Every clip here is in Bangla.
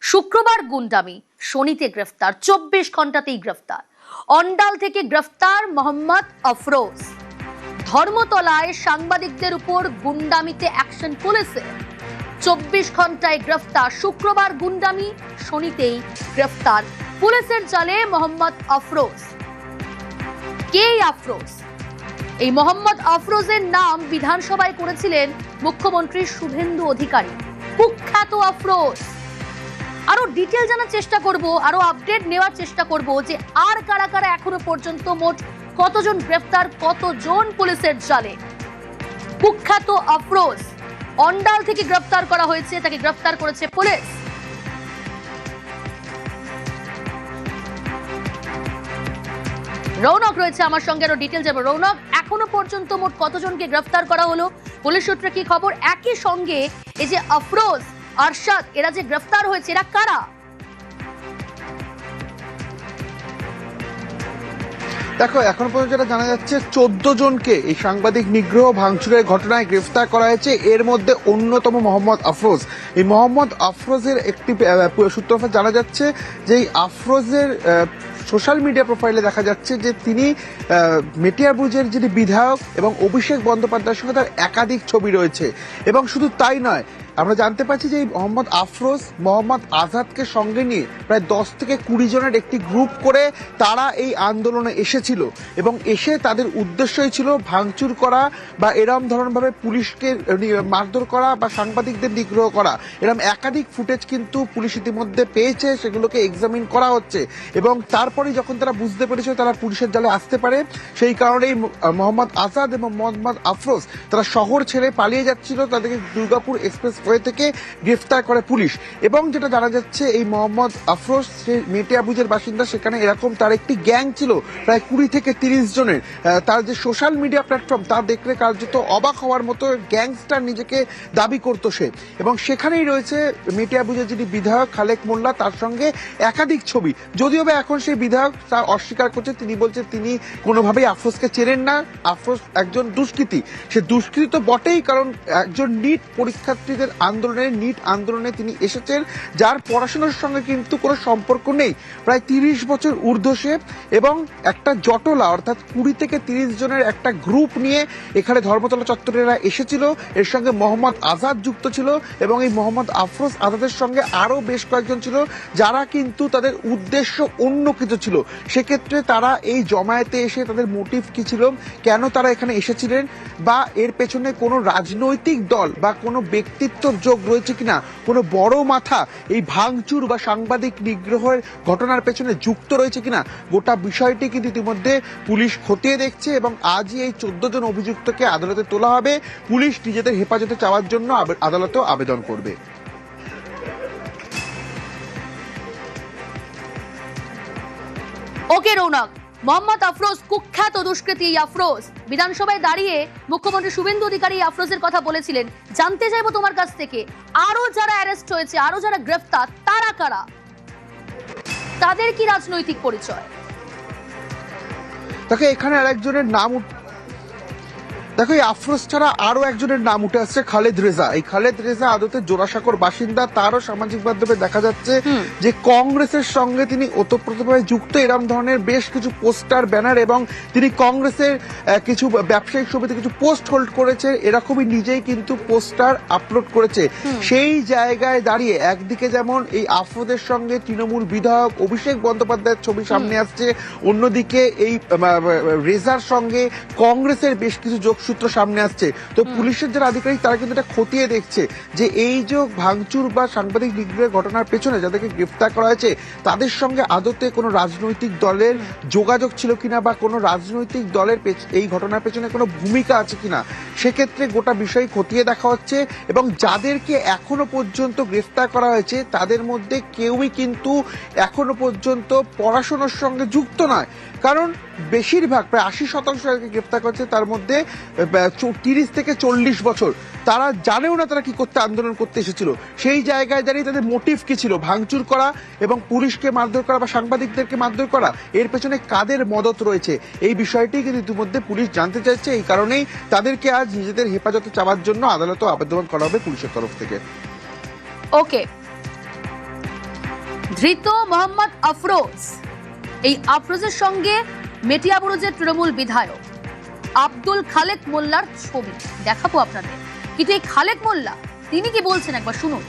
শুক্রবার গুন্ডামি, শনিতে গ্রেফতার, 24 ঘন্টাতেই গ্রেফতার। অন্ডাল থেকে গ্রেফতার মোহাম্মদ আফরোজ। ধর্মতলায় সাংবাদিকদের উপর গুন্ডামিতে অ্যাকশন পুলিশের। 24 ঘন্টায় গ্রেফতার। শুক্রবার গুন্ডামি, শনিতেই গ্রেফতার। পুলিশের জালে মোহাম্মদ আফরোজ। কে আফরোজ? এই মোহাম্মদ আফরোজের নাম বিধানসভায় করেছিলেন মুখ্যমন্ত্রী শুভেন্দু অধিকারী। কুখ্যাত আফরোজ। আরো ডিটেল জানার চেষ্টা করব, আরো আপডেট নেওয়ার চেষ্টা করব যে আর কারা কারা এখনো পর্যন্ত মোট কতজন গ্রেফতার, কতজন পুলিশের জালে। কুখ্যাত আফরোজ অন্ডাল থেকে গ্রেফতার করা হয়েছে, তাকে গ্রেফতার করেছে পুলিশ। রৌনক রয়েছে আমার সঙ্গে, আরো ডিটেল যাবো। রৌনক, এখনো পর্যন্ত মোট কতজনকে গ্রেফতার করা হলো, পুলিশ সূত্রে কি খবর? একই সঙ্গে এই যে আফরোজ, আরশাদ, এরা যে গ্রেফতার হয়েছে, এরা কারা? দেখো, এখন পর্যন্ত যেটা জানা যাচ্ছে 14 জনকে এই সাংবাদিক নিগ্রহ ভাঙচুরের ঘটনায় গ্রেফতার করা হয়েছে। এর মধ্যে অন্যতম মোহাম্মদ আফরোজ। এই মোহাম্মদ আফরোজের একটি সূত্র জানা যাচ্ছে যে এই আফরোজের সোশ্যাল মিডিয়া প্রোফাইলে দেখা যাচ্ছে যে তিনি মেটিয়াবুরুজের যিনি বিধায়ক এবং অভিষেক বন্দ্যোপাধ্যায়ের সঙ্গে তার একাধিক ছবি রয়েছে। এবং শুধু তাই নয়, আমরা জানতে পারছি যে এই মোহাম্মদ আফরোজ মোহাম্মদ আজাদকে সঙ্গে নিয়ে প্রায় 10 থেকে 20 জনের একটি গ্রুপ করে তারা এই আন্দোলনে এসেছিল এবং এসে তাদের উদ্দেশ্যই ছিল ভাঙচুর করা বা এরম ধরনভাবে পুলিশকে মারধর করা বা সাংবাদিকদের নিগ্রহ করা। এরম একাধিক ফুটেজ কিন্তু পুলিশ ইতিমধ্যে পেয়েছে, সেগুলোকে এক্সামিন করা হচ্ছে এবং তারপরে যখন তারা বুঝতে পেরেছে তারা পুলিশের জালে আসতে পারে, সেই কারণেই মোহাম্মদ আজাদ এবং মোহাম্মদ আফরোজ তারা শহর ছেড়ে পালিয়ে যাচ্ছিল। তাদেরকে দুর্গাপুর এক্সপ্রেস থেকে গ্রেফতার করে পুলিশ। এবং যেটা জানা যাচ্ছে এই মোহাম্মদ আফরোজ সে মেটিয়াবুরুজের বাসিন্দা, সেখানে এরকম তার একটি গ্যাং ছিল প্রায় 20 থেকে 30 জনের। তার যে সোশ্যাল মিডিয়া প্ল্যাটফর্ম তা দেখলে কার্যত অবাক হওয়ার মতো গ্যাংস্টার নিজেকে দাবি করত সে। এবং সেখানেই রয়েছে মেটিয়াবুরুজের যিনি বিধায়ক খালেক মোল্লা, তার সঙ্গে একাধিক ছবি। যদিও বা এখন সেই বিধায়ক তা অস্বীকার করছে, তিনি বলছে তিনি কোনোভাবেই আফরোজকে চেনেন না। আফরোজ একজন দুষ্কৃতী। সে দুষ্কৃতী তো বটেই, কারণ একজন নিট পরীক্ষার্থীদের নিট আন্দোলনে তিনি এসেছেন, যার পড়াশোনার সঙ্গে কিন্তু কোনো সম্পর্ক নেই। প্রায় 30 বছর ঊর্ধ্ব সে এবং একটা জটলা অর্থাৎ 20 থেকে 30 জনের একটা গ্রুপ নিয়ে এখানে ধর্মতলা চত্বরে এরা এসেছিল। এর সঙ্গে মোহাম্মদ আজাদ যুক্ত ছিল এবং এই মোহাম্মদ আফরোজ আজাদের সঙ্গে আরো বেশ কয়েকজন ছিল, যারা কিন্তু তাদের উদ্দেশ্য অন্য কিছু ছিল। সেক্ষেত্রে তারা এই জমায়েতে এসে তাদের মোটিভ কি ছিল, কেন তারা এখানে এসেছিলেন, বা এর পেছনে কোনো রাজনৈতিক দল বা কোনো ব্যক্তিত্ব যোগ রয়েছে কিনা, কোনো বড় মাথা এই ভাঙচুর বা সাংবাদিক নিগ্রহের ঘটনার পেছনে যুক্ত রয়েছে কিনা, গোটা বিষয়টি কিন্তু ইতিমধ্যে পুলিশ খতিয়ে দেখছে এবং আজই এই 14 জন অভিযুক্তকে আদালতে তোলা হবে। পুলিশ নিজেদের হেফাজতে চাওয়ার জন্য আদালতেও আবেদন করবে। ওকে রৌনক, মোহাম্মদ আফরোজ কুখ্যাত দুষ্কৃতী। এই আফরোজ বিধানসভায় দাঁড়িয়ে মুখ্যমন্ত্রী শুভেন্দু অধিকারী আফরোজের কথা বলেছিলেন। জানতে চাইবো তোমার কাছ থেকে, আরো যারা অ্যারেস্ট হয়েছে, আরো যারা গ্রেফতার, তারা কারা, তাদের কি রাজনৈতিক পরিচয়? তাকে এখানে আরেকজনের নাম, দেখো এই আফরোজ ছাড়া আরো একজনের নাম উঠে আসছে, খালেদ রেজা। এই খালেদ রেজা আদতে জোড়াসাঁকোর বাসিন্দা। তারও সামাজিক মাধ্যমে দেখা যাচ্ছে যে কংগ্রেসের সঙ্গে তিনি ওতপ্রোতভাবে যুক্ত। এরকম ধরনের বেশ কিছু পোস্টার, ব্যানার এবং তিনি কংগ্রেসের কিছু ব্যবসায়িক সমিতি কিছু পোস্ট হোল্ড করেছে, এরকমই নিজেই কিন্তু পোস্টার আপলোড করেছে। সেই জায়গায় দাঁড়িয়ে একদিকে যেমন এই আফরোজের সঙ্গে তৃণমূল বিধায়ক অভিষেক বন্দ্যোপাধ্যায়ের ছবি সামনে আসছে, অন্যদিকে এই রেজার সঙ্গে কংগ্রেসের বেশ কিছু সূত্র সামনে আসছে। তো পুলিশের যারা আধিকারিক তারা কিন্তু এটা খতিয়ে দেখছে যে এই যে ভাঙচুর বা সাংবাদিক নিগ্রহের ঘটনার পেছনে যাদেরকে গ্রেফতার করা হয়েছে তাদের সঙ্গে আদতে কোনো রাজনৈতিক দলের যোগাযোগ ছিল কিনা বা কোনো রাজনৈতিক দলের এই ঘটনার পেছনে কোনো ভূমিকা আছে কিনা, সেক্ষেত্রে গোটা বিষয় খতিয়ে দেখা হচ্ছে। এবং যাদেরকে এখনো পর্যন্ত গ্রেফতার করা হয়েছে তাদের মধ্যে কেউই কিন্তু এখনো পর্যন্ত পড়াশোনার সঙ্গে যুক্ত নয়, কারণ বেশিরভাগ প্রায় 80% যাদেরকে গ্রেফতার করেছে তার মধ্যে 30 থেকে 40 বছর। তারা জানেও না তারা কি করতে আন্দোলন করতে এসেছিল। সেই জায়গায় দাঁড়িয়ে তাদের মোটিভ কি ছিল, ভাঙচুর করা এবং পুলিশকে মারধর করা বা সাংবাদিকদেরকে মারধর করা, এর পেছনে কাদের মদত রয়েছে এই বিষয়টি কিন্তু ইতিমধ্যে পুলিশ জানতে চাইছে। এই কারণেই তাদেরকে আজ নিজেদের হেফাজতে চাওয়ার জন্য আদালতেও আবেদন করা হবে পুলিশের তরফ থেকে। ওকে। ধৃত মোহাম্মদ আফরোজ, এই আফরোজের সঙ্গে মেটিয়াবুরুজের তৃণমূল বিধায়ক আব্দুল খালেক মোল্লার ছবি দেখাবো আপনাদের। কিন্তু এই খালেক মোল্লা তিনি কি বলছেন একবার শুনুন।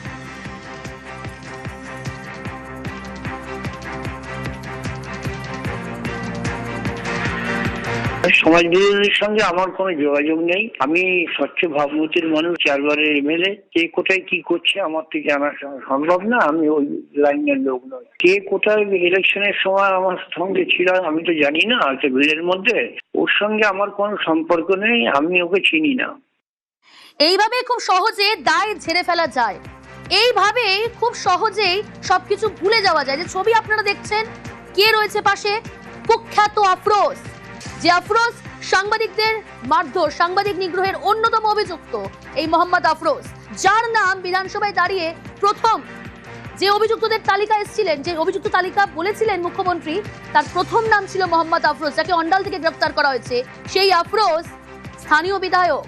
সমাজ বিরোধীর সঙ্গে আমার কোনো যোগাযোগ নেই। আমি স্বচ্ছ ভাবমূর্তির মানুষ, 4 বারের এমএলএ। কে কোথায় কি করছে আমার তো জানা সম্ভব না, আমি ওই লাইনের লোক নই। কে কোথায় ইলেকশনের সময় আমার সঙ্গে ছিল আমি তো জানি না, হয়তো ভিড়ের মধ্যে। ওর সঙ্গে আমার কোনো সম্পর্ক নেই, আমি ওকে চিনি না। এইভাবে খুব সহজে দায় ঝেড়ে ফেলা যায়, এইভাবেই খুব সহজেই সবকিছু ভুলে যাওয়া যায়। যে ছবি আপনারা দেখছেন, কে রয়েছে পাশে? কুখ্যাত আফরোজ, যে আফরোজ সাংবাদিকদের মারধর, সাংবাদিক নিগ্রহের অন্যতম অভিযুক্ত এই মোহাম্মদ আফরোজ, যার নাম বিধানসভায় দাঁড়িয়ে প্রথম যে অভিযুক্তদের তালিকা এসেছিলেন, যে অভিযুক্ত তালিকা বলেছিলেন মুখ্যমন্ত্রী, তার প্রথম নাম ছিল মোহাম্মদ আফরোজ, যাকে অন্ডাল থেকে গ্রেফতার করা হয়েছে। সেই আফরোজ স্থানীয় বিধায়ক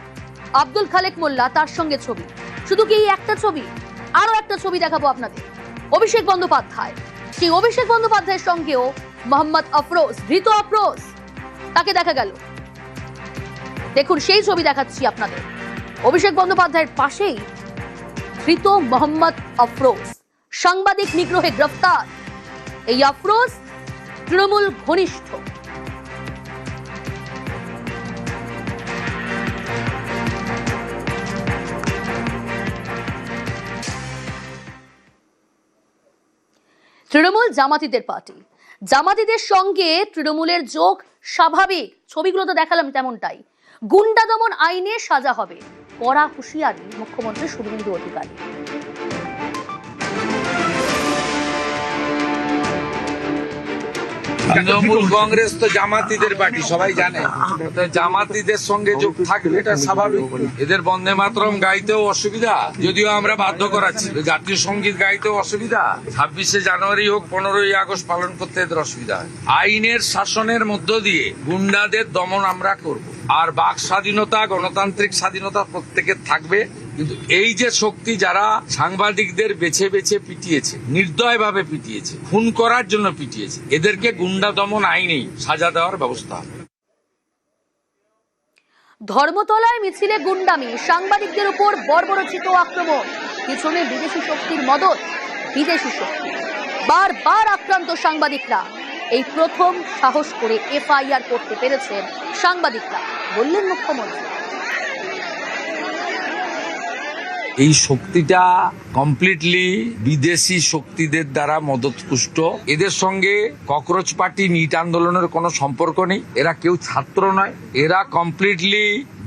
আব্দুল খালেক মোল্লা, তার সঙ্গে ছবি। শুধু কি এই একটা ছবি, আরো একটা ছবি দেখাবো আপনাদের। অভিষেক বন্দ্যোপাধ্যায়, সেই অভিষেক বন্দ্যোপাধ্যায়ের সঙ্গেও মোহাম্মদ আফরোজ, ধৃত আফরোজ, তাকে দেখা গেল। দেখুন সেই ছবি দেখাচ্ছি আপনাদের। অভিষেক বন্দ্যোপাধ্যায়ের পাশেই ধৃত মোহাম্মদ আফরোজ, সাংবাদিক নিগ্রহে গ্রেফতার। এই আফরোজ তৃণমূল ঘনিষ্ঠ। তৃণমূল জামাতিদের পার্টি, জামাতিদের সঙ্গে তৃণমূলের যোগ স্বাভাবিক, ছবিগুলো তো দেখালাম তেমনটাই। গুন্ডা দমন আইনে সাজা হবে, কড়া হুঁশিয়ারি মুখ্যমন্ত্রী শুভেন্দু অধিকারী। তৃণমূল কংগ্রেস তো জামাতিদের পার্টি, সবাই জানে। তো জামাতিদের সঙ্গে যোগ থাকবে, এটা স্বাভাবিক। এদের বন্দে মাতরম গাইতেও অসুবিধা, যদিও আমরা বাধ্য করাচ্ছি। জাতীয় সঙ্গীত গাইতেও অসুবিধা। 26শে জানুয়ারি হোক, 15ই আগস্ট পালন করতে এদের অসুবিধা। আইনের শাসনের মধ্য দিয়ে গুন্ডাদের দমন আমরা করব। আর বাক স্বাধীনতা, গণতান্ত্রিক স্বাধীনতা প্রত্যেকের থাকবে। কিন্তু এই যে শক্তি যারা সাংবাদিকদের বেছে বেছে পিটিয়েছে, নির্দয়ভাবে পিটিয়েছে, খুন করার জন্য পিটিয়েছে, এদেরকে গুন্ডা দমন আইনেই সাজা দেওয়ার ব্যবস্থা হবে। ধর্মতলায় মিছিলে গুন্ডামি, সাংবাদিকদের উপর বর্বরচিত আক্রমণ, পিছনে বিদেশি শক্তির মদত। বিদেশি শক্তি, বারবার আক্রান্ত সাংবাদিকরা। এই প্রথম সাহস করে এফআইআর করতে পেরেছেন সাংবাদিকরা, বললেন মুখ্যমন্ত্রী। এই শক্তিটা কমপ্লিটলি বিদেশি শক্তিদের দ্বারা মদতপুষ্ট। এদের সঙ্গে ককরোচ পার্টি, নিট আন্দোলনের কোনো সম্পর্ক নেই। এরা কেউ ছাত্র নয়, এরা কমপ্লিটলি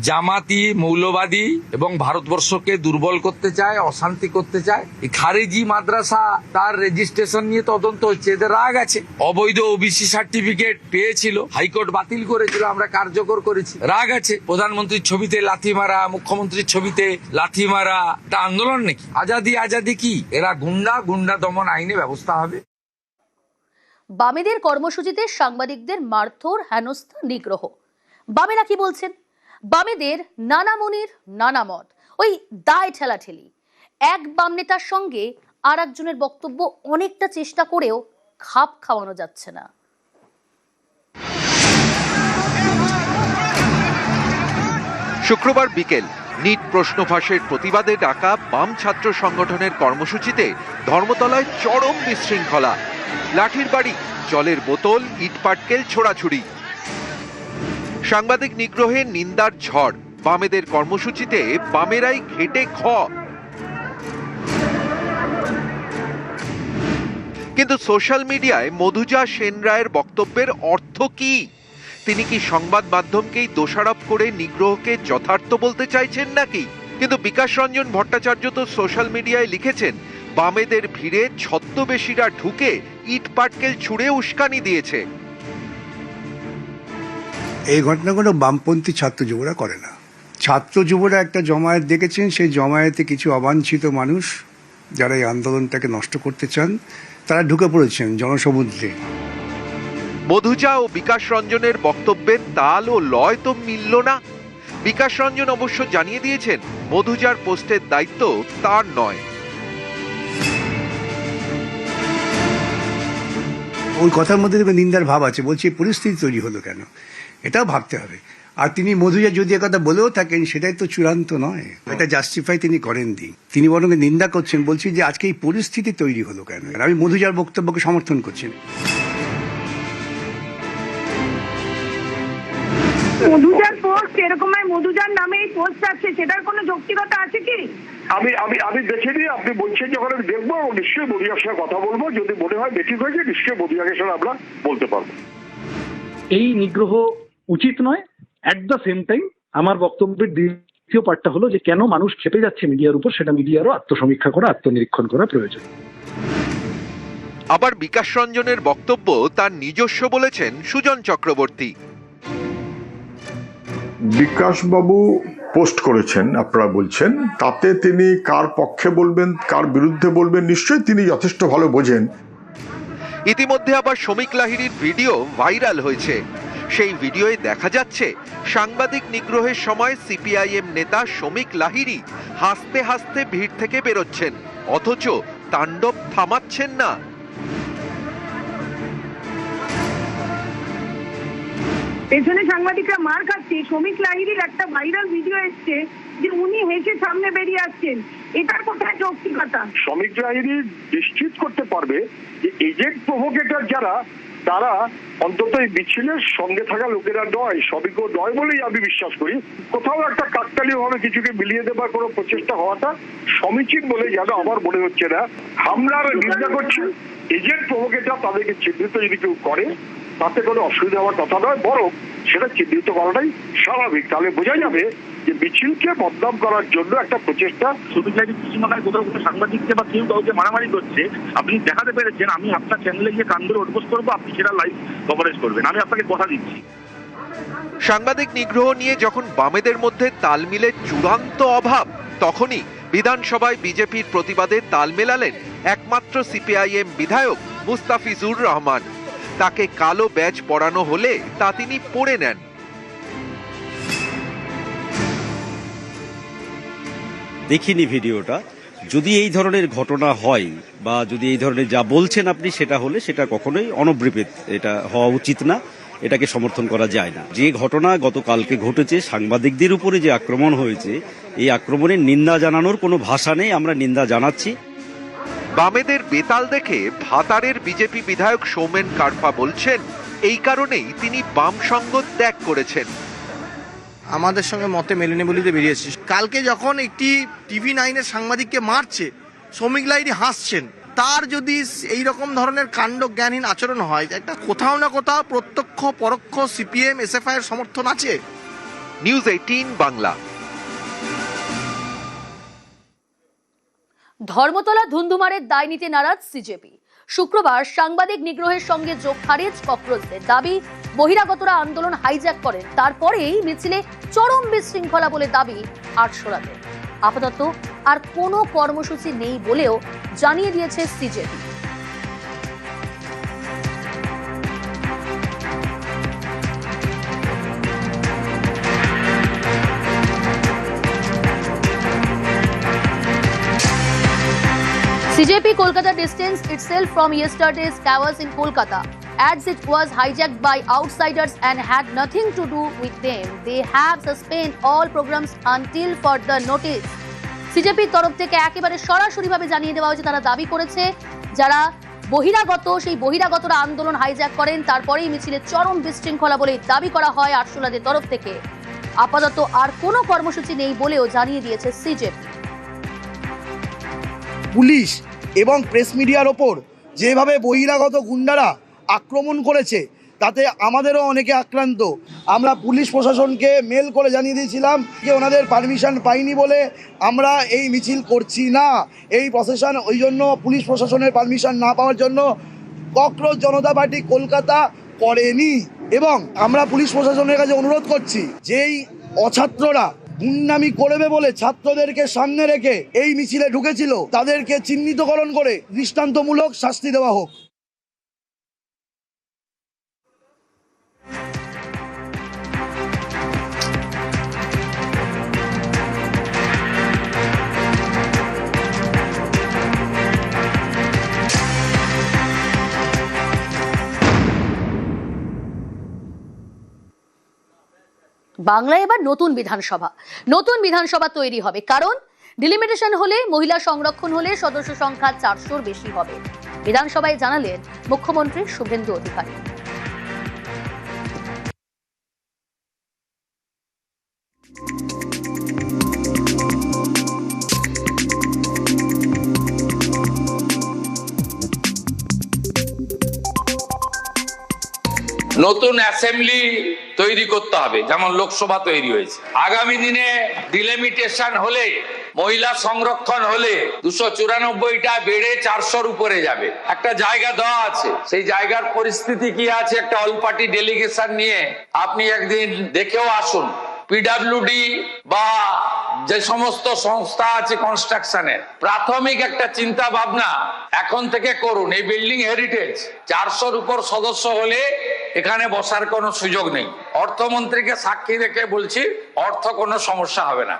জামাতি, মৌলবাদী এবং ভারতবর্ষকে দুর্বল করতে চায়, অশান্তি করতে চায়। এই খারেজি মাদ্রাসা, তার রেজিস্ট্রেশন নিয়ে তদন্ত হচ্ছে, এদের রাগ আছে। অবৈধ ওবিসি সার্টিফিকেট পেয়েছিল, হাইকোর্ট বাতিল করেছিল, আমরা কার্যকর করেছি, রাগ আছে। প্রধানমন্ত্রীর ছবিতে লাথি মারা, মুখ্যমন্ত্রীর ছবিতে লাথি মারা, তা আন্দোলন নাকি? আজাদি আজাদি কি? এরা গুন্ডা, গুন্ডা দমন আইনে ব্যবস্থা হবে। বামেদের কর্মসূচিতে সাংবাদিকদের মারধর, হেনস্থা, নিগ্রহ। বামেরা কি বলছেন? বামেদের নানা মনির নানা মত, ওই দায় ঠেলাঠেলি। এক বাম নেতার সঙ্গে আর একজনের বক্তব্য অনেকটা চেষ্টা করেও খাপ খাওয়ানো যাচ্ছে না। শুক্রবার বিকেল নিট প্রশ্ন ফাঁসের প্রতিবাদে ডাকা বাম ছাত্র সংগঠনের কর্মসূচিতে ধর্মতলায় চরম বিশৃঙ্খলা। লাঠির বাড়ি, জলের বোতল, ইটপাটকেল ছোড়াছুড়ি, সাংবাদিক নিগ্রহের নিন্দার ঝড়। বামেদের কর্মসূচিতে বামেরাই ঘেটে খ। কিন্তু সোশ্যাল মিডিয়ায় মধুজা সেন রায়ের বক্তব্যের অর্থ কি? তিনি কি সংবাদ মাধ্যমকেই দোষারোপ করে নিগ্রহকে যথার্থ বলতে চাইছেন নাকি? কিন্তু বিকাশ রঞ্জন ভট্টাচার্য তো সোশ্যাল মিডিয়ায় লিখেছেন, বামেদের ভিড়ে ছদ্মবেশীরা ঢুকে ইট পাটকেল ছুঁড়ে উস্কানি দিয়েছে। এই ঘটনাগুলো বামপন্থী ছাত্র যুবরা করে না। ছাত্র যুবরা একটা জমায়েত দেখেছেন, সেই জমায়েতে কিছু অবাঞ্ছিত মানুষ যারা এই আন্দোলনটাকে নষ্ট করতে চান, তারা ঢুকে পড়েছেন জনসমুদ্রে। মধুজা ও বিকাশ রঞ্জনের বক্তব্যের তাল ও লয় তো মিলল না। বিকাশ রঞ্জন অবশ্য জানিয়ে দিয়েছেন, মধুজার পোস্টের দায়িত্ব তার নয়। ওই কথার মধ্যে দেখবে নিন্দার ভাব আছে, বলছি এই পরিস্থিতি তৈরি হলো কেন, এটাও ভাবতে হবে। আর তিনি মধুজা যদি কথা বলেও থাকেন সেটাই তো চূড়ান্ত নয়, এটা জাস্টিফাই তিনি করেননি, তিনি বরং নিন্দা করছেন, বলছি যে আজকে এই পরিস্থিতি তৈরি হলো কেন। আমি মধুজার বক্তব্যকে সমর্থন করছি। মধুজার পোস্ট এরকম মধুজার নামে এই পোস্ট আছে, সেটার কোনো যৌক্তিকতা আছে কি? আমি দেখে নিয়ে আপনি বলছেন যখন আমি দেখবো নিশ্চয়ই মধুজার সঙ্গে কথা বলবো, যদি মনে হয় বেঠিক হয়েছে নিশ্চয়ই মধুজাকে সঙ্গে আমরা বলতে পারবো। এই নিগ্রহ উচিত নয়। অ্যাট দ্য সেম টাইম আমার বক্তব্যের দ্বিতীয় পার্টটা হলো যে কেন মানুষ খেপে যাচ্ছে মিডিয়ার উপর, সেটা মিডিয়ারও আত্মসমীক্ষা করা, আত্মনিরীক্ষণ করা প্রয়োজন। আবার বিকাশ রঞ্জনের বক্তব্য তার নিজস্ব বলেছেন সুজন চক্রবর্তী। বিকাশবাবু পোস্ট করেছেন আপনারা বলছেন, তাতে তিনি কার পক্ষে বলবেন কার বিরুদ্ধে বলবেন নিশ্চয়ই তিনি যথেষ্ট ভালো বোঝেন। ইতিমধ্যে আবার শমিক লাহিড়ীর ভিডিও ভাইরাল হয়েছে। সেই ভিডিওয়ে দেখা যাচ্ছে সাংবাদিক নিগ্রহের সময় সিপিআইএম নেতা শমিক লাহিড়ী হাসতে হাসতে ভিড় থেকে বেরোচ্ছেন, অথচ তাণ্ডব থামাচ্ছেন না। পেছনে সাংবাদিকরা মার খাচ্ছে, শমিক লাহিড়ীর একটা ভাইরাল ভিডিও এসছে যে উনি হেসে সামনে বেরিয়ে আসছেন, এটার কোথায় যৌক্তিকতা? শমিক লাহিড়ী নিশ্চিত করতে পারবে যে এজেন্ট প্রভোকেটর যারা, তারা অন্তত এই মিছিলের সঙ্গে থাকা লোকেরা নয়, সবিকও নয় বলেই আমি বিশ্বাস করি। কোথাও একটা কাকতালীয় ভাবে কিছুকে মিলিয়ে দেবার কোনো প্রচেষ্টা হওয়াটা সমীচীন বলে যেন আমার মনে হচ্ছে না। হামলার নিন্দা করছি, এজেন্ট প্রভোকেটর তাদেরকে চিহ্নিত যদি কেউ করে তাতে কোনো অসুবিধা হওয়ার কথা নয়, বরং সেটা চিহ্নিত করাটাই স্বাভাবিক। তাহলে বোঝা যাবে যে মিছিলকে বদনাম করার জন্য একটা প্রচেষ্টা। শমিক লাহিড়ী পশ্চিমবাংলায় কোথাও কোনো সাংবাদিককে বা কেউ কাউকে মারামারি করছে, আপনি দেখাতে পেরেছেন, আমি আপনার চ্যানেলে গিয়ে কান ধরে উঠবোস করবো, আপনি সেটা লাইভ কভারেজ করবেন, আমি আপনাকে কথা দিচ্ছি। সাংবাদিক নিগ্রহ নিয়ে যখন বামেদের মধ্যে তাল মিলের চূড়ান্ত অভাব, তখনই বিধানসভায় বিজেপির প্রতিবাদে তাল মেলালেন একমাত্র সিপিআইএম বিধায়ক মুস্তাফিজুর রহমান। তাকে কালো ব্যাজ পরানো হলে তা তিনি পরে নেন। দেখিনি ভিডিওটা, যদি এই ধরনের ঘটনা হয় বা যদি এই ধরনের যা বলছেন আপনি সেটা হলে সেটা কখনোই অনবৃপেত, এটা হওয়া উচিত না, এটাকে সমর্থন করা যায় না। যে ঘটনা গতকালকে ঘটেছে, সাংবাদিকদের উপরে যে আক্রমণ হয়েছে, এই আক্রমণের নিন্দা জানানোর কোনো ভাষা নেই, আমরা নিন্দা জানাচ্ছি। বামেদের বেতাল দেখে ভাতারের বিজেপি বিধায়ক সৌমেন কারফা বলছেন এই কারণেই তিনি বাম সঙ্গ ত্যাগ করেছেন। আমাদের সঙ্গে মতে মেলেনি বলিতে বেরিয়েছি। কালকে যখন একটি TV9-এর সাংবাদিককে মারছে, শমিক লাহিড়ী হাসছেন, তার যদি এই রকম ধরনের কাণ্ড জ্ঞানহীন আচরণ হয়, একটা কোথাও না কোথাও প্রত্যক্ষ পরোক্ষ সিপিএম SFI এর সমর্থন আছে। নিউজ 18 বাংলা। ধর্মতলা ধুন্ধুমারের দায় নিতে নারাজ সিজেপি। শুক্রবার সাংবাদিক নিগ্রহের সঙ্গে যোগ খারিজ ককরোচদের দাবি, বহিরাগতরা আন্দোলন হাইজ্যাক করেন, তারপরেই মিছিলে চরম বিশৃঙ্খলা বলে দাবি আটশোলাদের। আপাতত আর কোনো কর্মসূচি নেই বলেও জানিয়ে দিয়েছে CJP. CJP Kolkata distanced itself from yesterday's chaos in Kolkata, as it was hijacked by outsiders and had nothing to do with them. They have suspended all programs until further notice. CJPর তরফ থেকে একেবারে সরাসরিভাবে জানিয়ে দেওয়া হয়েছে, তারা দাবি করেছে যারা বহিরাগত, সেই বহিরাগতরা আন্দোলন হাইজ্যাক করেন, তারপরেই মিছিলে চরম বিশৃঙ্খলা বলে দাবি করা হয় আটশোলাদের তরফ থেকে। আপাতত আর কোনো কর্মসূচি নেই বলেও জানিয়ে দিয়েছে সিজেপি। পুলিশ এবং প্রেস মিডিয়ার ওপর যেভাবে বহিরাগত গুন্ডারা আক্রমণ করেছে, তাতে আমাদেরও অনেকে আক্রান্ত। আমরা পুলিশ প্রশাসনকে মেল করে জানিয়ে দিয়েছিলাম যে ওনাদের পারমিশন পাইনি বলে আমরা এই মিছিল করছি না। এই প্রশাসন ওই জন্য পুলিশ প্রশাসনের পারমিশন না পাওয়ার জন্য ককরোচ জনতা পার্টি কলকাতা করেনি। এবং আমরা পুলিশ প্রশাসনের কাছে অনুরোধ করছি, যেই অছাত্ররা গুন্ডামি করবে বলে ছাত্রদেরকে সামনে রেখে এই মিছিলে ঢুকেছিল, তাদেরকে চিহ্নিতকরণ করে দৃষ্টান্তমূলক শাস্তি দেওয়া হোক। বাংলায় এবার নতুন বিধানসভা তৈরি হবে, কারণ ডিলিমিটেশন হলে, মহিলা সংরক্ষণ হলে সদস্য সংখ্যা 400-র বেশি হবে। বিধানসভায় জানালেন মুখ্যমন্ত্রী শুভেন্দু অধিকারী। নতুন অ্যাসেম্বলি তৈরি করতে হবে, যেমন লোকসভা তৈরি হয়েছে। আগামী দিনে ডিলিমিটেশন হলে, মহিলা সংরক্ষণ হলে 294টা বেড়ে 400-র উপরে যাবে। একটা জায়গা দেওয়া আছে, সেই জায়গার পরিস্থিতি কি আছে একটা অল পার্টি ডেলিগেশন নিয়ে আপনি একদিন দেখেও আসুন। পিডব্লিউডি বা যে সমস্ত সংস্থা আছে কনস্ট্রাকশনের, প্রাথমিক একটা চিন্তা ভাবনা এখন থেকে করুন। এই বিল্ডিং হেরিটেজ, 400-র উপর সদস্য হলে এখানে বসার কোনো সুযোগ নেই। অর্থমন্ত্রীকে সাক্ষী রেখে বলছি, অর্থ কোনো সমস্যা হবে না।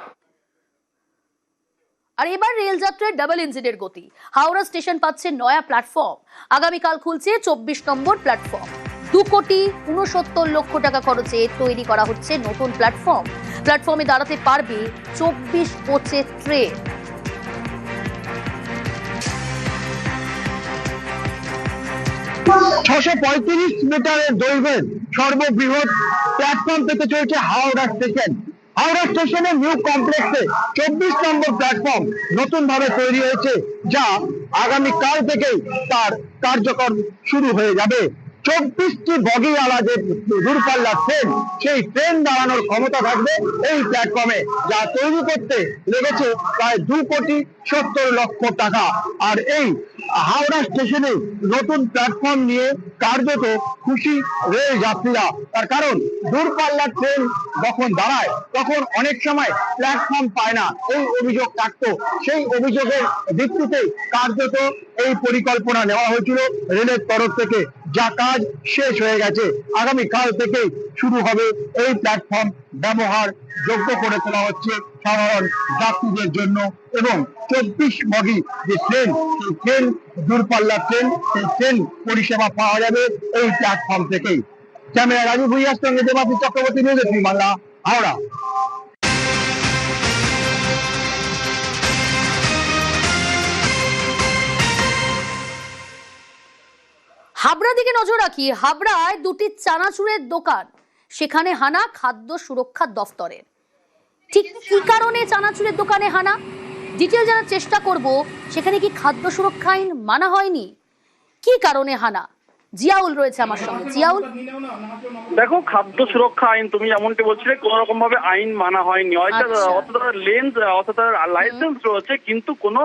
আর এবার রেলযাত্রার ডাবল ইঞ্জিনের গতি। হাওড়া স্টেশন পাচ্ছে নয়া প্ল্যাটফর্ম। আগামীকাল খুলছে 24 নম্বর প্ল্যাটফর্ম। 2,69,00,000 টাকা খরচে তৈরি করা হচ্ছে নতুন প্ল্যাটফর্ম। প্ল্যাটফর্মে দাঁড়াতে পারবে 24 কোচের ট্রেন। মিটারের দৈর্ঘ্যের সর্ববৃহৎ প্ল্যাটফর্ম পেতে চলছে হাওড়া স্টেশন। হাওড়া স্টেশনের নিউ কমপ্লেক্সে 24 নম্বর প্ল্যাটফর্ম নতুন ভাবে তৈরি হয়েছে, যা আগামীকাল থেকেই তার কার্যকর শুরু হয়ে যাবে। 24টি বগিওয়ালা যে দূরপাল্লার ট্রেন, সেই ট্রেন দাঁড়ানোর ক্ষমতা থাকবে এই প্ল্যাটফর্মে, যা তৈরি করতে লেগেছে প্রায় 2,70,00,000 টাকা। আর এই হাওড়া স্টেশনে নতুন প্ল্যাটফর্ম নিয়ে কার্যত খুশি রেল যাত্রীরা। তার কারণ দূরপাল্লার ট্রেন যখন দাঁড়ায় তখন অনেক সময় প্ল্যাটফর্ম পায় না, এই অভিযোগ থাকতো। সেই অভিযোগের ভিত্তিতে কার্যত এই পরিকল্পনা নেওয়া হয়েছিল রেলের তরফ থেকে, যা কাজ শেষ হয়ে গেছে। আগামীকাল থেকেই শুরু হবে এই প্ল্যাটফর্ম ব্যবহার যোগ্য করে তোলা হচ্ছে সাধারণ যাত্রীদের জন্য। এবং 24 বগি যে ট্রেন, সেই ট্রেন দূরপাল্লার ট্রেন, সেই ট্রেন পরিষেবা পাওয়া যাবে এই প্ল্যাটফর্ম থেকেই। ক্যামেরা রাজু ভুইয়ার সঙ্গে দেবাশিস চক্রবর্তী, নিউজ 18 বাংলা, হাওড়া। হাবড়া দিকে নজর রাখি। হাবড়ায় 2টি চানাচুরের দোকান, সেখানে হানা খাদ্য সুরক্ষা দফতরের। ঠিক কি কারণে চানাচুরের দোকানে হানা, ডিটেল জানার চেষ্টা করব। সেখানে কি খাদ্য সুরক্ষা আইন মানা হয়নি, কি কারণে হানা? জিয়াউল রয়েছে আমার সঙ্গে। জিয়াউল, দেখো, খাদ্য সুরক্ষা আইন তুমি যেমনটি বলছিলে, কোন রকম ভাবে আইন মানা হয়নি। অর্থাৎ লাইসেন্স রয়েছে, কিন্তু কোনো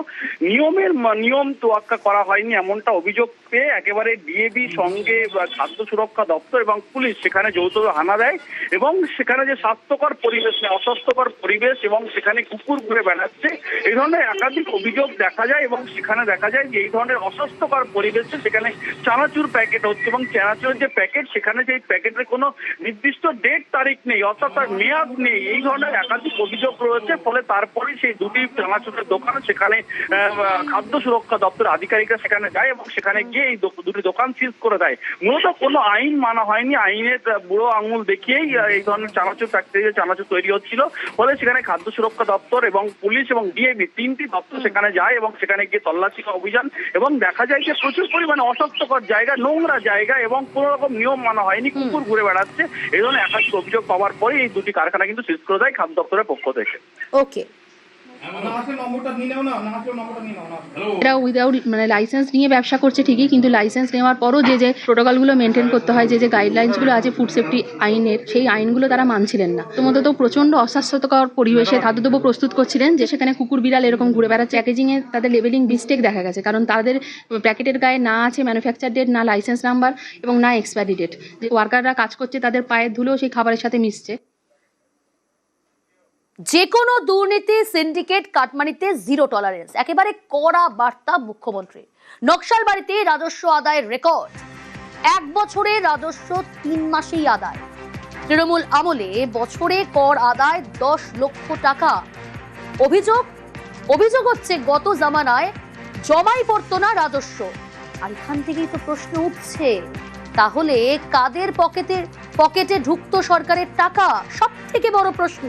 নিয়ম তোয়াক্কা করা হয়নি, এমনটা অভিযোগ পেয়ে একেবারে ডিএবি সঙ্গে খাদ্য সুরক্ষা দপ্তর এবং পুলিশ সেখানে যৌথ হানা দেয়। এবং সেখানে যে স্বাস্থ্যকর পরিবেশ নেই, অস্বাস্থ্যকর পরিবেশ, এবং সেখানে কুকুর ঘুরে বেড়াচ্ছে, এই ধরনের একাধিক অভিযোগ দেখা যায়। এবং সেখানে দেখা যায় যে এই ধরনের অস্বাস্থ্যকর পরিবেশে সেখানে চানাচুর প্যাকেট হচ্ছে, এবং চানাচুরের যে প্যাকেট, সেখানে যে প্যাকেটের কোনো নির্দিষ্ট ডেট তারিখ নেই, অর্থাৎ তার মেয়াদ নেই, এই ধরনের একাধিক অভিযোগ রয়েছে। ফলে তারপরে সেই 2টি চানাচুরের দোকান, সেখানে খাদ্য সুরক্ষা দপ্তরের আধিকারিকরা সেখানে যায় এবং সেখানে গিয়ে এই 2টি দোকান সিজ করে দেয়। মূলত কোনো আইন মানা হয়নি, আইনের বুড়ো আঙুল দেখিয়েই এই ধরনের চানাচুর ফ্যাক্টরি চানাচুর তৈরি হচ্ছিল। ফলে সেখানে খাদ্য সুরক্ষা দপ্তর এবং পুলিশ এবং ডিএবি 3টি দপ্তর সেখানে যায় এবং সেখানে গিয়ে তল্লাশি অভিযান, এবং দেখা যায় যে প্রচুর পরিমাণে অস্বাস্থ্যকর জায়গা, নোংরা জায়গা, এবং কোন রকম নিয়ম মানা হয়নি, কুকুর ঘুরে বেড়াচ্ছে, এই ধরনের একাধিক অভিযোগ পাওয়ার পরে এই 2টি কারখানা কিন্তু সিজ করে দেয় খাদ্য দপ্তরের পক্ষ থেকে। ওকে, এরা উইদাউট লাইসেন্স নিয়ে ব্যবসা করছে ঠিকই, কিন্তু লাইসেন্স নেওয়ার পরও যে প্রোটোকলগুলো মেনটেন করতে হয়, যে গাইডলাইন্সগুলো আছে ফুড সেফটি আইনের, সেই আইনগুলো তারা মানছিলেন না। তোমাদের তো প্রচন্ড অস্বাস্থ্যকর পরিবেশে খাদ্যদ্রব্য প্রস্তুত করছিলেন, যে সেখানে কুকুর বিড়াল এরকম ঘুরে বেড়াচ্ছে। প্যাকেজিংয়ে তাদের লেবেলিং মিস্টেক দেখা গেছে, কারণ তাদের প্যাকেটের গায়ে না আছে ম্যানুফ্যাকচার ডেট, না লাইসেন্স নাম্বার, এবং না এক্সপায়ারি ডেট। যে ওয়ার্কাররা কাজ করছে তাদের পায়ের ধুলো সেই খাবারের সাথে মিশছে। যে কোনো দুর্নীতি, সিন্ডিকেট, কাটমানিতে 0 টলারেন্স, একেবারে কড়া বার্তা মুখ্যমন্ত্রী। নকশালবাড়িতে রাজস্ব আদায়ের রেকর্ড, 1 বছরে রাজস্ব 3 মাসেই আদায়। তৃণমূল আমলে বছরে কর আদায় 10 লক্ষ টাকা। অভিযোগ হচ্ছে গত জামানায় জমাই পড়তো না রাজস্ব। আর এখান থেকেই তো প্রশ্ন উঠছে, তাহলে কাদের পকেটে ঢুকতো সরকারের টাকা? সব থেকে বড় প্রশ্ন।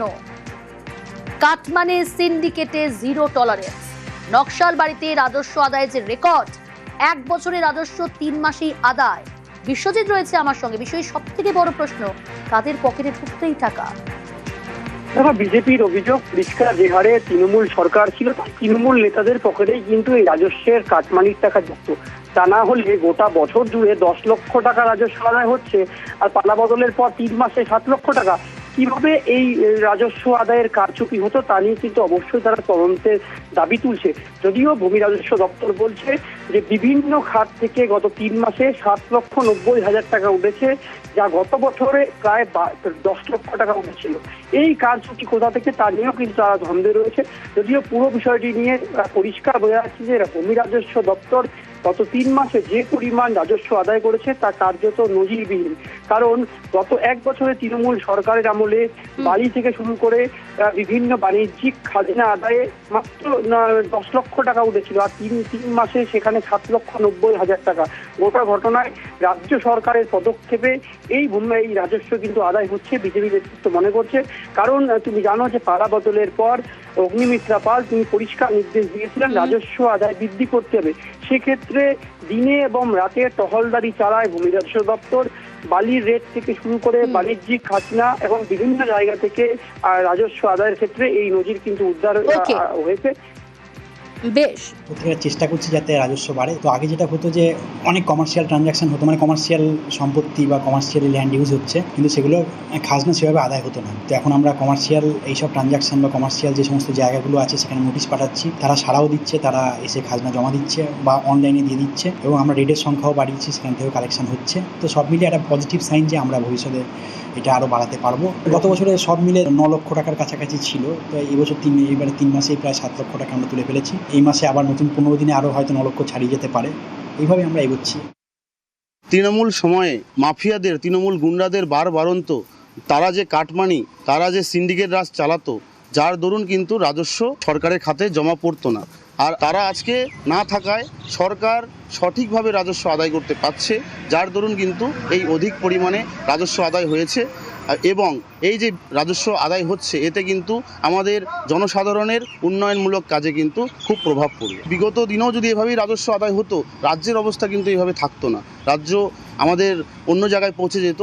কাটমানি সিন্ডিকেটে জিরো টলারেন্স। নকশাল বাড়িতে রাজস্ব আদায়ের যে রেকর্ড, 1 বছরে রাজস্ব 3 মাসেই আদায়। বিশ্বজিৎ রয়েছে আমার সঙ্গে। বিষয়ে সব থেকে বড় প্রশ্ন, কাদের পকেটে ঢুকতেই টাকা? দেখো, বিজেপির অভিযোগ পরিষ্কার, যে হারে তৃণমূল সরকার ছিল তৃণমূল নেতাদের পকেটেই কিন্তু এই রাজস্বের কাটমানির টাকা যুক্ত। তা না হলে গোটা বছর জুড়ে 10 লক্ষ টাকা রাজস্ব আদায় হচ্ছে, আর পালা বদলের পর 3 মাসে 7 লক্ষ টাকা। কিভাবে এই রাজস্ব আদায়ের কারচুপি হতো তা নিয়ে কিন্তু অবশ্যই তারা তদন্তের দাবি তুলছে। যদিও ভূমি রাজস্ব দপ্তর বলছে যে বিভিন্ন খাত থেকে গত 3 মাসে 7,90,000 টাকা উঠেছে, যা গত বছরে প্রায় 10 লক্ষ টাকা উঠেছিল। এই কারচুপি কোথা থেকে তা নিয়েও কিন্তু তারা ধন্দে রয়েছে। যদিও পুরো বিষয়টি নিয়ে পরিষ্কার বোঝা যাচ্ছে যে ভূমি রাজস্ব দপ্তর গত 3 মাসে যে পরিমাণ রাজস্ব আদায় করেছে তা কার্যত নজিরবিহীন। কারণ গত 1 বছরে তৃণমূল সরকারের আমলে বাড়ি থেকে শুরু করে বিভিন্ন বাণিজ্যিক খাজনা আদায়ে মাত্র 10 লক্ষ টাকা উঠেছিল, আর 3 মাসে সেখানে 7,90,000 টাকা। গোটা ঘটনায় রাজ্য সরকারের পদক্ষেপে এই রাজস্ব কিন্তু আদায় হচ্ছে, বিজেপি নেতৃত্ব মনে করছে। কারণ তুমি জানো যে পালা বদলের পর অগ্নিমিত্রা পাল তিনি পরিষ্কার নির্দেশ দিয়েছিলেন রাজস্ব আদায় বৃদ্ধি করতে হবে। সেক্ষেত্রে দিনে এবং রাতে টহলদারি চালায় ভূমি রাজস্ব দপ্তর। বালির রেট থেকে শুরু করে বাণিজ্যিক খাজনা এবং বিভিন্ন জায়গা থেকে রাজস্ব আদায়ের ক্ষেত্রে এই নজির কিন্তু উদ্ধার হয়েছে। বেশ, প্রত্যেকের চেষ্টা করছে যাতে রাজস্ব বাড়ে। তো আগে যেটা হতো যে অনেক কমার্শিয়াল ট্রানজাকশন হতো, মানে কমার্শিয়াল সম্পত্তি বা কমার্শিয়াল ল্যান্ড ইউজ হচ্ছে, কিন্তু সেগুলো খাজনা সেভাবে আদায় হতো না। তো এখন আমরা কমার্শিয়াল এইসব ট্রানজাকশন বা কমার্শিয়াল যে সমস্ত জায়গাগুলো আছে সেখানে নোটিশ পাঠাচ্ছি, তারা সাড়াও দিচ্ছে, তারা এসে খাজনা জমা দিচ্ছে বা অনলাইনে দিয়ে দিচ্ছে, এবং আমরা রেটের সংখ্যাও বাড়িয়েছি, সেখান থেকেও কালেকশন হচ্ছে। তো সব মিলিয়ে একটা পজিটিভ সাইন যে আমরা ভবিষ্যতে এটা আরও বাড়াতে পারবো। গত বছরে সব মিলে 9 লক্ষ টাকার কাছাকাছি ছিল, তো এই বছর এবারে 3 মাসেই প্রায় 7 লক্ষ টাকা আমরা তুলে ফেলেছি। এই মাসে আবার নতুন 15 দিনে আরও হয়তো 9 লক্ষ ছাড়িয়ে যেতে পারে। এইভাবে আমরা এগোচ্ছি। তৃণমূল সময়ে মাফিয়াদের, তৃণমূল গুন্ডাদের বারবারন্ত, তারা যে কাটমানি, তারা যে সিন্ডিকেট রাজ চালাতো, যার দরুন কিন্তু রাজস্ব সরকারের খাতে জমা পড়তো না। আর তারা আজকে না থাকায় সরকার সঠিকভাবে রাজস্ব আদায় করতে পারছে, যার দরুন কিন্তু এই অধিক পরিমাণে রাজস্ব আদায় হয়েছে। এবং এই যে রাজস্ব আদায় হচ্ছে, এতে কিন্তু আমাদের জনসাধারণের উন্নয়নমূলক কাজে কিন্তু খুব প্রভাব পড়বে। বিগত দিনেও যদি এভাবেই রাজস্ব আদায় হতো, রাজ্যের অবস্থা কিন্তু এইভাবে থাকতো না, রাজ্য আমাদের অন্য জায়গায় পৌঁছে যেত।